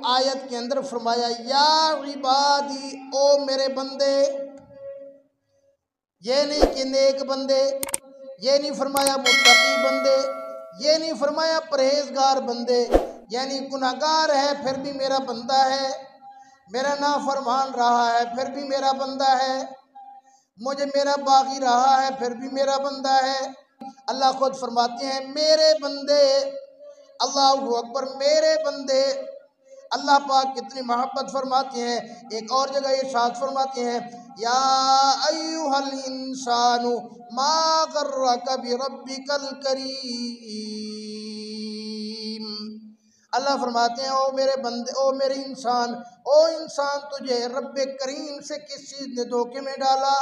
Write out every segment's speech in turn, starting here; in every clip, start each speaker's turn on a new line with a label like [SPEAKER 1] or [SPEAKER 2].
[SPEAKER 1] آیت کے اندر فرمایا یا عبادی، او میرے بندے، یہ نہیں کہ نیک بندے، یہ نہیں فرمایا متقی بندے، یہ نہیں فرمایا پرہیزگار بندے، یعنی گناہگار ہے پھر بھی میرا بندہ ہے، میرا نافرمان رہا ہے پھر بھی میرا بندہ ہے، مجھے میرا باغی رہا ہے پھر بھی میرا بندہ ہے۔ اللہ خود فرماتے ہیں میرے بندے، اللہ اکبر، میرے بندے۔ اللہ پاک کتنی محبت فرماتے ہیں، ایک اور جگہ ارشاد فرماتے ہیں یا ایھا الانسان ما غرک بربک الکریم۔ اللہ فرماتے ہیں او میرے بندے، او میرے انسان، او انسان، تجھے رب کریم سے کس چیز نے دھوکے میں ڈالا؟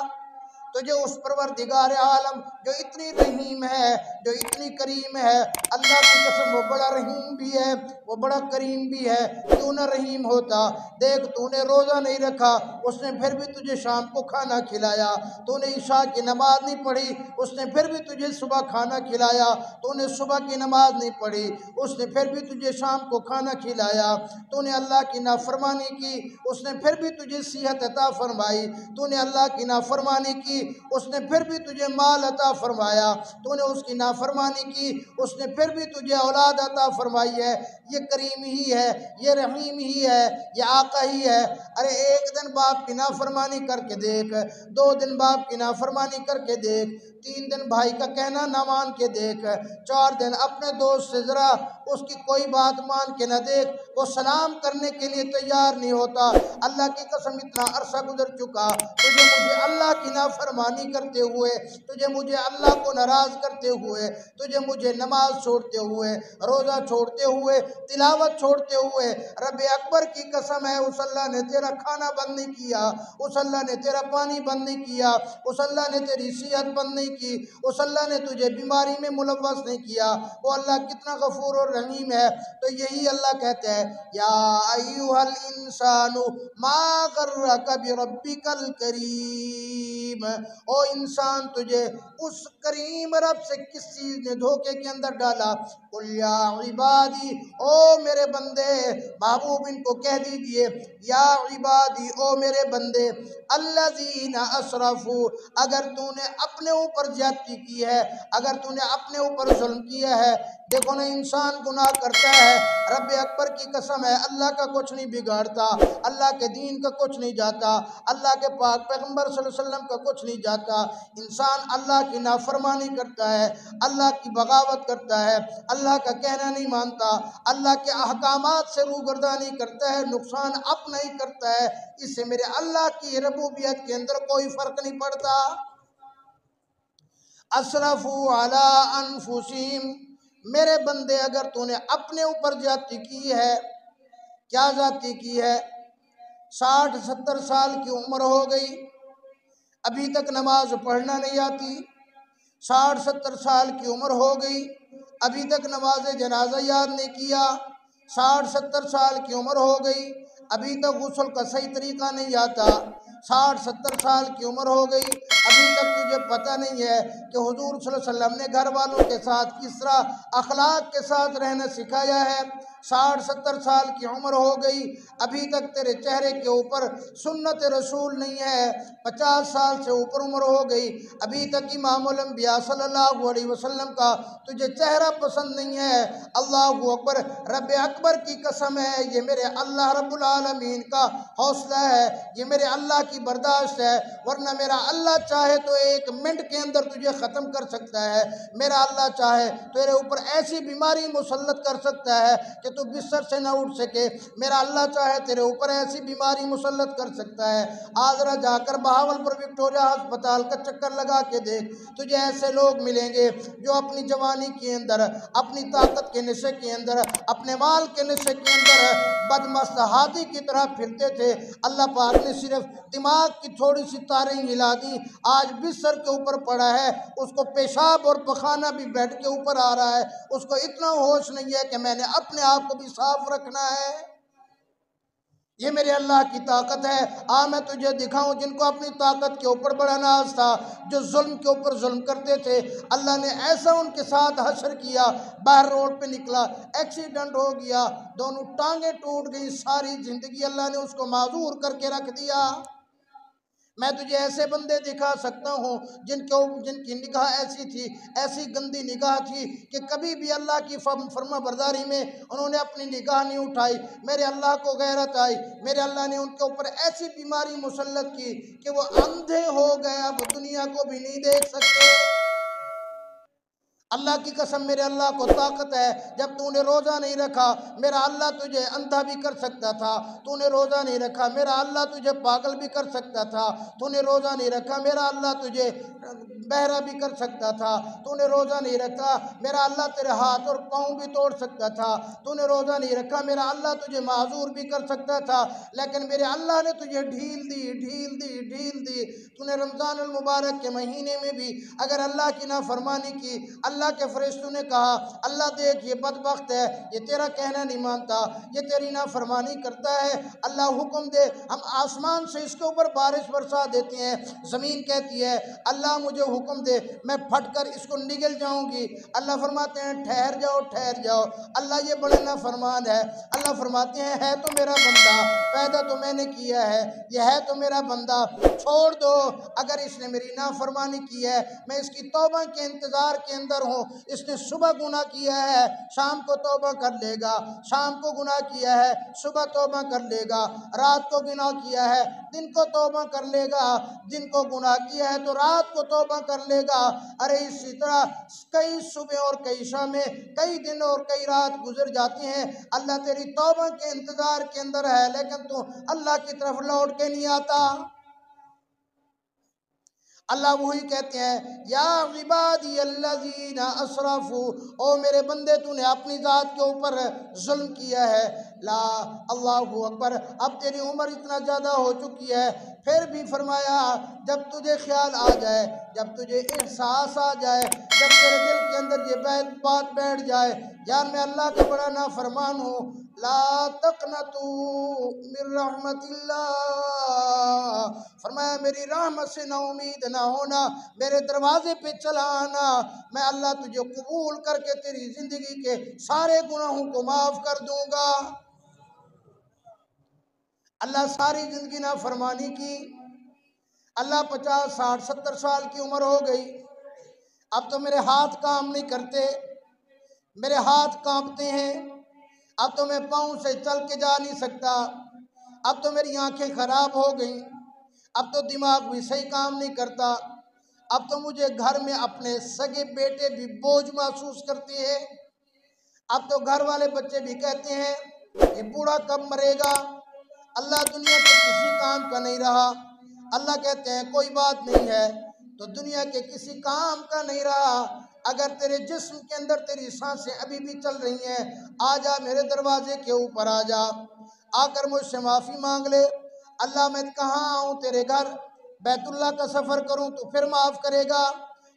[SPEAKER 1] تجھے اس پروردگار عالم جو اتنی رحیم ہے، جو اتنی کریم ہے، اللہ کی قسم وہ بڑا رحیم بھی ہے، وہ بڑا کریم بھی ہے، کیوں نہ رحیم ہوتا؟ دیکھ تو نے روزہ نہیں رکھا، اس نے پھر بھی تجھے شام کو کھانا کھلایا، تو نے عشاء کی نماز نہیں پڑھی، اس نے پھر بھی تجھے صبح کھانا کھلایا، تو نے صبح کی نماز نہیں پڑھی، اس نے پھر بھی تجھے شام کو کھانا کھلایا، تو نے اللہ کی نافرمانی کی، اس نے پھر بھی تجھے صحت عطا فرمائی، تو نے اللہ کی نافرمانی کی، اس نے پھر بھی تجھے مال عطا فرمایا، تو نے اس کی نافرمانی کی، اس نے پھر بھی تجھے اولاد عطا فرمائی ہے۔ یہ کریم ہی ہے، یہ رحیم ہی ہے، یہ آقا ہی ہے۔ ارے ایک دن باپ کی نافرمانی کر کے دیکھ، 2 دن باپ کی نافرمانی کر کے دیکھ، 3 دن بھائی کا کہنا نہ مان کے دیکھ، 4 دن اپنے دوست سے ذرا اس کی کوئی بات مان کے نہ دیکھ، وہ سلام کرنے کے لیے تیار نہیں ہوتا۔ اللہ کی قسم اتنا عرصہ گزر چکا، تجھے مجھے اللہ کی نافرمانی کرتے ہوئے، تجھے مجھے اللہ کو ناراض کرتے ہوئے، تجھے مجھے نماز چھوڑتے ہوئے، روزہ چھوڑتے ہوئے، تلاوت چھوڑتے ہوئے، رب اکبر کی قسم ہے اس اللہ نے تیرا کھانا بند نہیں کیا، اس اللہ نے تیرا پانی بند نہیں کیا، اس اللہ نے تیری صحت بند نہیں کی، اس اللہ نے تجھے بیماری میں ملوث نہیں کیا۔ وہ اللہ کتنا غفور اور رحیم ہے۔ تو یہی اللہ کہتا ہے یا ایھا الانسان ما غرک بربک الکریم، او انسان تجھے اس کریم رب سے کس چیز نے دھوکے کے اندر ڈالا؟ قل یا عبادی، او میرے بندے، محبوب ان کو کہہ دیجئے یا عبادی، او میرے بندے، الذین اسرفوا، اگر تو نے اپنے اوپر زیادتی کی ہے، اگر تو نے اپنے اوپر ظلم کیا ہے، دیکھو نا انسان گناہ کرتا ہے، رب اکبر کی قسم ہے اللہ کا کچھ نہیں بگاڑتا، اللہ کے دین کا کچھ نہیں جاتا، اللہ کے پاک پیغمبر صلی اللہ علیہ وسلم کا کچھ نہیں جاتا۔ انسان اللہ کی نافرمانی کرتا ہے، اللہ کی بغاوت کرتا ہے، اللہ کا کہنا نہیں مانتا، اللہ کے احکامات سے روگردانی کرتا ہے، نقصان اپنا ہی کرتا ہے، اس سے میرے اللہ کی ربوبیت کے اندر کوئی فرق نہیں پڑتا۔ اسرفوا علی انفسہم، میرے بندے اگر تو نے اپنے اوپر زیادتی کی ہے، کیا زیادتی کی ہے؟ 60-70 سال کی عمر ہو گئی، ابھی تک نماز پڑھنا نہیں آتی، 60-70 سال کی عمر ہو گئی، ابھی تک نماز جنازہ یاد نہیں کیا، 60-70 سال کی عمر ہو گئی، ابھی تک غسل کا صحیح طریقہ نہیں آتا، 60-70 سال کی عمر ہو گئی، ابھی تک تجھے پتہ نہیں ہے کہ حضور صلی اللہ علیہ وسلم نے گھر والوں کے ساتھ کس طرح اخلاق کے ساتھ رہنا سکھایا ہے، 60-70 سال کی عمر ہو گئی، ابھی تک تیرے چہرے کے اوپر سنت رسول نہیں ہے، 50 سال سے اوپر عمر ہو گئی، ابھی تک امام الانبیاء صلی اللہ علیہ وسلم کا تجھے چہرہ پسند نہیں ہے۔ اللہ اکبر، رب اکبر کی قسم ہے یہ میرے اللہ رب العالمین کا حوصلہ ہے، یہ میرے اللہ کی برداشت ہے، ورنہ میرا اللہ چاہے تو 1 منٹ کے اندر تجھے ختم کر سکتا ہے، میرا اللہ چاہے تیرے اوپر ایسی بیماری مسلط کر سکتا ہے کہ تو بستر سے نہ اٹھ سکے، میرا اللہ چاہے تیرے اوپر ایسی بیماری مسلط کر سکتا ہے۔ آج ذرا جا کر بہاولپور وکٹوریہ ہسپتال کا چکر لگا کے دیکھ، تجھے ایسے لوگ ملیں گے جو اپنی جوانی کے اندر، اپنی طاقت کے نشے کے اندر، اپنے مال کے نشے کے اندر بدمست ہاتھی کی طرح پھرتے تھے، اللہ پاک نے صرف دماغ کی تھوڑی سی تاریں ہلا دی، آج بستر کے اوپر پڑا ہے، اس کو پیشاب اور پخانہ بھی بیڈ کے اوپر آ رہا ہے، اس کو اتنا ہوش نہیں ہے کہ میں نے اپنے آپ کو بھی صاف رکھنا ہے۔ یہ میرے اللہ کی طاقت ہے، میں تجھے دکھاؤں جن کو اپنی طاقت کے اوپر بڑا ناز تھا، جو ظلم کے اوپر ظلم کرتے تھے، اللہ نے ایسا ان کے ساتھ حشر کیا، باہر روڈ پہ نکلا، ایکسیڈنٹ ہو گیا، دونوں ٹانگیں ٹوٹ گئی، ساری زندگی اللہ نے اس کو معذور کر کے رکھ دیا۔ میں تجھے ایسے بندے دکھا سکتا ہوں جن کی نگاہ ایسی تھی، ایسی گندی نگاہ تھی کہ کبھی بھی اللہ کی فرما برداری میں انہوں نے اپنی نگاہ نہیں اٹھائی، میرے اللہ کو غیرت آئی، میرے اللہ نے ان کے اوپر ایسی بیماری مسلط کی کہ وہ اندھے ہو گئے، اب دنیا کو بھی نہیں دیکھ سکتے۔ اللہ کی قسم میرے اللہ کو طاقت ہے، جب تو نے روزہ نہیں رکھا میرا اللہ تجھے اندھا بھی کر سکتا تھا، تو نے روزہ نہیں رکھا میرا اللہ تجھے پاگل بھی کر سکتا تھا، تو نے روزہ نہیں رکھا میرا اللہ تجھے بہرا بھی کر سکتا تھا، تو نے روزہ نہیں رکھا میرا اللہ تیرے ہاتھ اور پاؤں بھی توڑ سکتا تھا، تو نے روزہ نہیں رکھا میرا اللہ تجھے معذور بھی کر سکتا تھا، لیکن میرے اللہ نے تجھے ڈھیل دی۔ تو نے رمضان المبارک کے مہینے میں بھی اگر اللہ کی نافرمانی کی، اللہ کے فرشتوں نے کہا اللہ دیکھ یہ بدبخت ہے، یہ تیرا کہنا نہیں مانتا، یہ تیری نافرمانی کرتا ہے، اللہ حکم دے ہم آسمان سے اس کے اوپر بارش برسا دیتے ہیں، زمین کہتی ہے اللہ مجھے حکم دے میں پھٹ کر اس کو نگل جاؤں گی، اللہ فرماتے ہیں ٹھہر جاؤ، اللہ یہ بڑے نافرمان ہے، اللہ فرماتے ہیں ہے تو میرا بندہ، پیدا تو میں نے کیا ہے، یہ ہے تو میرا بندہ، چھوڑ دو، اگر اس نے میری نافرمانی کی ہے میں اس کی توبہ کے انتظار کے اندر ہوں، اس نے صبح گناہ کیا ہے شام کو توبہ کر لے گا، شام کو گناہ کیا ہے صبح توبہ کر لے گا، رات کو گناہ کیا ہے دن کو توبہ کر لے گا، دن کو گناہ کیا ہے تو رات کو توبہ کر لے گا، ارے اسی طرح کئی صبح اور کئی شامیں، کئی دن اور کئی رات گزر جاتی ہیں، اللہ تیری توبہ کے انتظار کے اندر ہے، لیکن تو اللہ کی طرف لوٹ کے نہیں آتا۔ اللہ وہی کہتے ہیں یا عبادی الذین اسرفوا، او میرے بندے تو نے اپنی ذات کے اوپر ظلم کیا ہے، لا اللہ اکبر، اب تیری عمر اتنا زیادہ ہو چکی ہے، پھر بھی فرمایا جب تجھے خیال آ جائے، جب تجھے احساس آ جائے، جب تیرے دل کے اندر یہ بات بیٹھ جائے یار میں اللہ کا بڑا نافرمان ہوں، لا تقنطوا من رحمت اللہ، فرمایا میری رحمت سے نا امید نہ ہونا، میرے دروازے پہ چلا آنا، میں اللہ تجھے قبول کر کے تیری زندگی کے سارے گناہوں کو معاف کر دوں گا۔ اللہ ساری زندگی نافرمانی کی، اللہ 50 60 70 سال کی عمر ہو گئی، اب تو میرے ہاتھ کام نہیں کرتے، میرے ہاتھ کانپتے ہیں، اب تو میں پاؤں سے چل کے جا نہیں سکتا، اب تو میری آنکھیں خراب ہو گئیں، اب تو دماغ بھی صحیح کام نہیں کرتا، اب تو مجھے گھر میں اپنے سگے بیٹے بھی بوجھ محسوس کرتے ہیں، اب تو گھر والے بچے بھی کہتے ہیں یہ بوڑھا کب مرے گا، اللہ دنیا کے کسی کام کا نہیں رہا، اللہ کہتے ہیں کوئی بات نہیں ہے، تو دنیا کے کسی کام کا نہیں رہا، اگر تیرے جسم کے اندر تیری سانسیں ابھی بھی چل رہی ہیں، آ جا میرے دروازے کے اوپر آ جا، آ کر مجھ سے معافی مانگ لے، اللہ میں کہاں آؤں تیرے گھر، بیت اللہ کا سفر کروں تو پھر معاف کرے گا،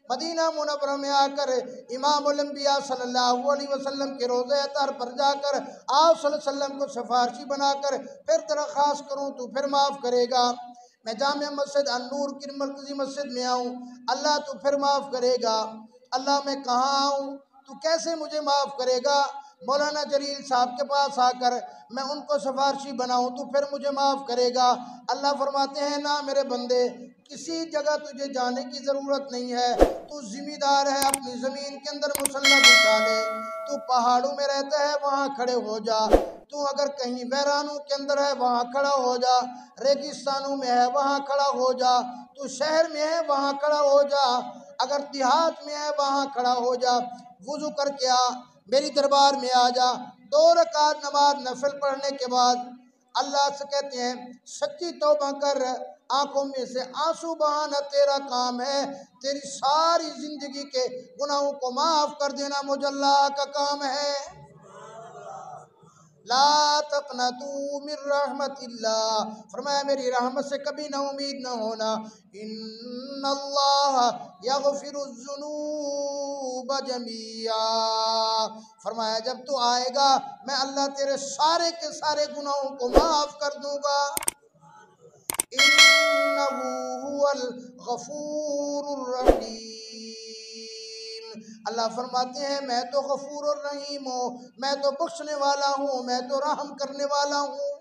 [SPEAKER 1] مدینہ منورہ میں آ کر امام الانبیاء صلی اللہ علیہ وسلم کے روضہ اطہر پر جا کر آپ صلی اللہ علیہ وسلم کو سفارشی بنا کر پھر درخواست کروں تو پھر معاف کرے گا، میں جامع مسجد النور کی مرکزی مسجد میں آؤں اللہ تو پھر معاف کرے گا، اللہ میں کہاں آؤں تو کیسے مجھے معاف کرے گا، مولانا جلیل صاحب کے پاس آ کر میں ان کو سفارشی بناؤں تو پھر مجھے معاف کرے گا، اللہ فرماتے ہیں نہ میرے بندے کسی جگہ تجھے جانے کی ضرورت نہیں ہے، تو ذمہ دار ہے اپنی زمین کے اندر مسلح بچھا لے، تو پہاڑوں میں رہتا ہے وہاں کھڑے ہو جا، تو اگر کہیں ویرانوں کے اندر ہے وہاں کھڑا ہو جا، ریگستانوں میں ہے وہاں کھڑا ہو جا، تو شہر میں ہے وہاں کھڑا ہو جا، اگر دیہات میں ہے وہاں کھڑا ہو جا، وضو کر کے آ میری دربار میں آ جا، 2 رکعت نماز نفل پڑھنے کے بعد اللہ سے کہتے ہیں سچی توبہ کر، آنکھوں میں سے آنسو بہانا تیرا کام ہے، تیری ساری زندگی کے گناہوں کو معاف کر دینا مجھ اللہ کا کام ہے۔ لا تقنطوا من رحمت اللہ، فرمایا میری رحمت سے کبھی نہ امید نہ ہونا، ان اللہ یغفر الذنوب جميعا، فرمایا جب تو آئے گا میں اللہ تیرے سارے کے سارے گناہوں کو معاف کر دوں گا، انہ هو الغفور الرحیم، اللہ فرماتے ہیں میں تو غفور الرحیم ہوں، میں تو بخشنے والا ہوں، میں تو رحم کرنے والا ہوں۔